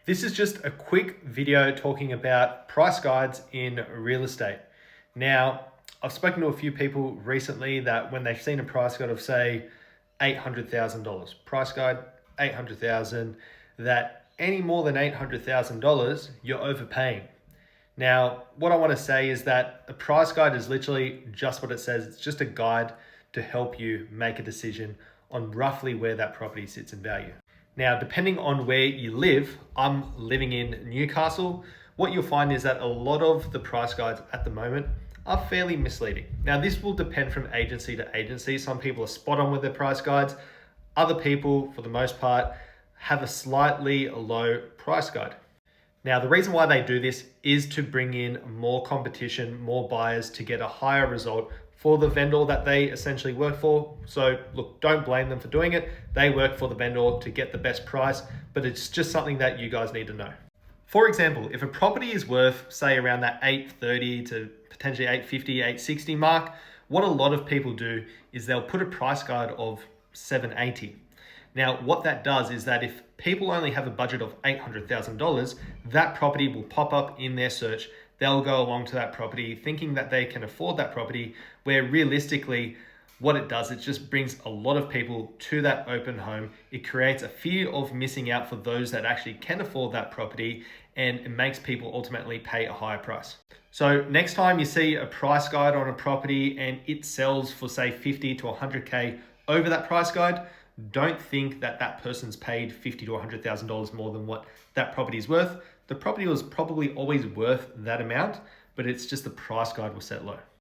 This is just a quick video talking about price guides in real estate. Now, I've spoken to a few people recently that when they've seen a price guide of say $800,000, price guide 800,000, that any more than $800,000, you're overpaying. Now, what I want to say is that a price guide is literally just what it says. It's just a guide to help you make a decision on roughly where that property sits in value. Now, depending on where you live, I'm living in Newcastle. What you'll find is that a lot of the price guides at the moment are fairly misleading. Now, this will depend from agency to agency. Some people are spot on with their price guides. Other people, for the most part, have a slightly low price guide. Now, the reason why they do this is to bring in more competition, more buyers to get a higher result for the vendor that they essentially work for. So look, don't blame them for doing it. They work for the vendor to get the best price, but it's just something that you guys need to know. For example, if a property is worth, say, around that 830 to potentially 850, 860 mark, what a lot of people do is they'll put a price guide of 780. Now, what that does is that if people only have a budget of $800,000, that property will pop up in their search. They'll go along to that property thinking that they can afford that property, where realistically, what it does, it just brings a lot of people to that open home. It creates a fear of missing out for those that actually can afford that property, and it makes people ultimately pay a higher price. So next time you see a price guide on a property and it sells for say 50 to 100K over that price guide, don't think that that person's paid $50,000 to $100,000 more than what that property is worth. The property was probably always worth that amount, but it's just the price guide was set low.